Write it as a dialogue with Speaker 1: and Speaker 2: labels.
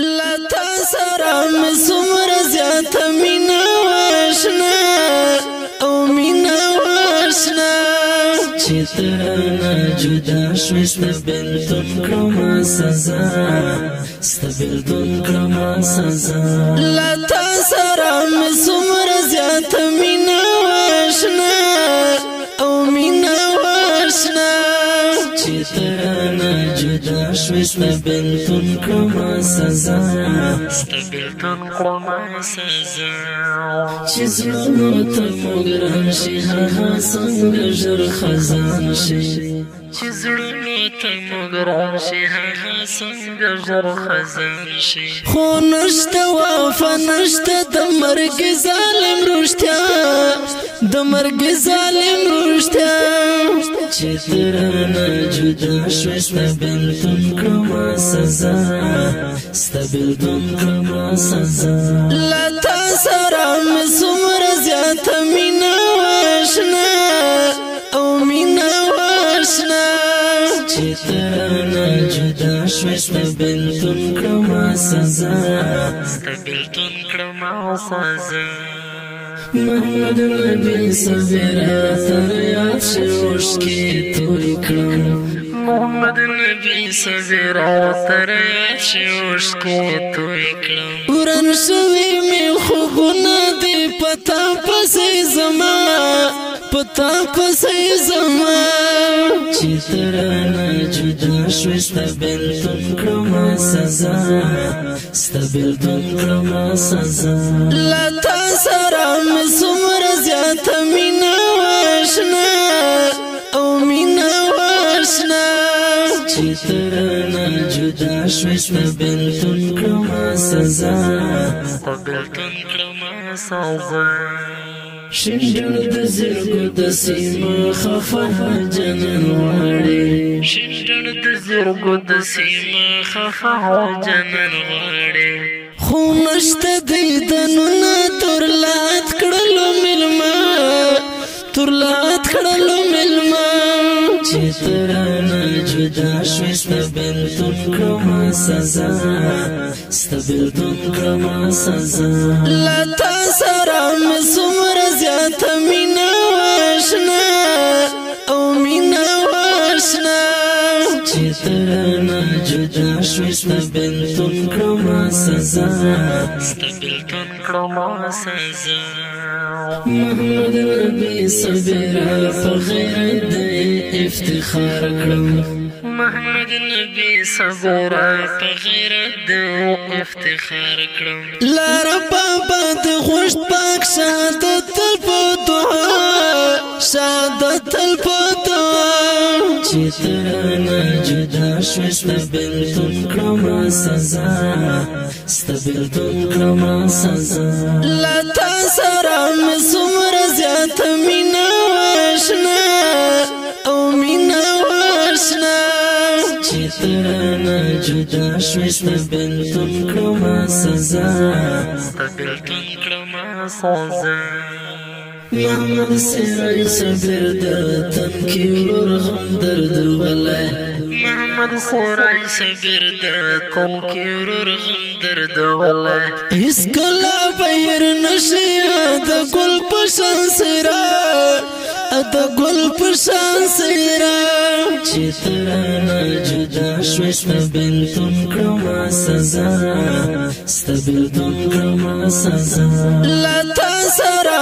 Speaker 1: لتا سره مې څومره زیاته مینه واشنا او مینه واشنا چې ته رانه جدا شوې ستا بېلتون کړمه سزا ستا بېلتون کړمه سزا لتا سره مې څومره زیاته مینه واشنا او مینه واشنا چې ته رانه جدا شوې ستا بېلتون کړمه سزا ستا بېلتون کړمه سزا چې زړونو ته مو ګران شي هغه څنګه ژر خزان شي چې زړونو ته مو ګران شي هغه څنګه ژر خزان شي خو نشته وفا نشته د مرګ ظالم رښتیا د مرګ ظالم رښتیا چې ته رانه جدا شوې ستا بېلتون کړمه سزا ستا بېلتون کړمه سزا لتا سره مې څومره زیاته مینه واشنا او مینه واشنا چې ته رانه جدا شوې ستا بېلتون کړمه سزا ستا بېلتون کړمه سزا محمد نبی صبره تر یاد شي اوښکې توی کړم محمد نبی صبره تر یاد شي اوښکې توی کړم وران شوي مې خوبونه دي پتا پسې زما پتا پسې زما چې ته رانه جدا شوې ستا بېلتون کړمه سزا ستا بېلتون کړمه سزا لتا سره مې څومره زیاته مینه واشنا او مینه واشنا چې ته رانه جدا شوې ستا بېلتون کړمه سزا ستا بېلتون کړمه سزا شنډړ د زرګو د سیمه خفه جنن غواړي شنډړ د زرګو د سیمه خفه جنن غواړي خو نشته دیدنونه تورلات کړلو ملما تورلات کړلو ملما چې ته رانه جدا شوې ستا بېلتون کړمه سزا ستا بېلتون کړمه سزا لتا سره مې څومره زیاته مینه واشنا او مینه واشنا چې ته رانه جدا شوې ستا بېلتون کړمه سزا ستا بېلتون کړمه سزا محمد نبی صبره په غیرت دې افتخار کړم محمد نبی صبره په غیرت دې افتخار کړم لار بابا د خوشت پاک شهادت تل په دعا شهادت تل په دعا چې ته رانه جدا شوې ستا بېلتون کړمه سزا ستا بېلتون کړمه سزا لتا سره مې څومره زیاته مینه واشنا او مینه واشنا چې ته رانه جدا شوې ستا بېلتون کړمه سزا ستا بېلتون کړمه سزا محمد سراج صبر د تن کې ورور غم درد ولی محمد سراج صبر د تن کې ورور غم درد ولی هیڅ کله بهر نشي د ګل په شان سرا د ګل په شان سرا چې ته رانه جدا شوې ستا بېلتون کړمه سزا ستا بېلتون کړمه سزا لتا سره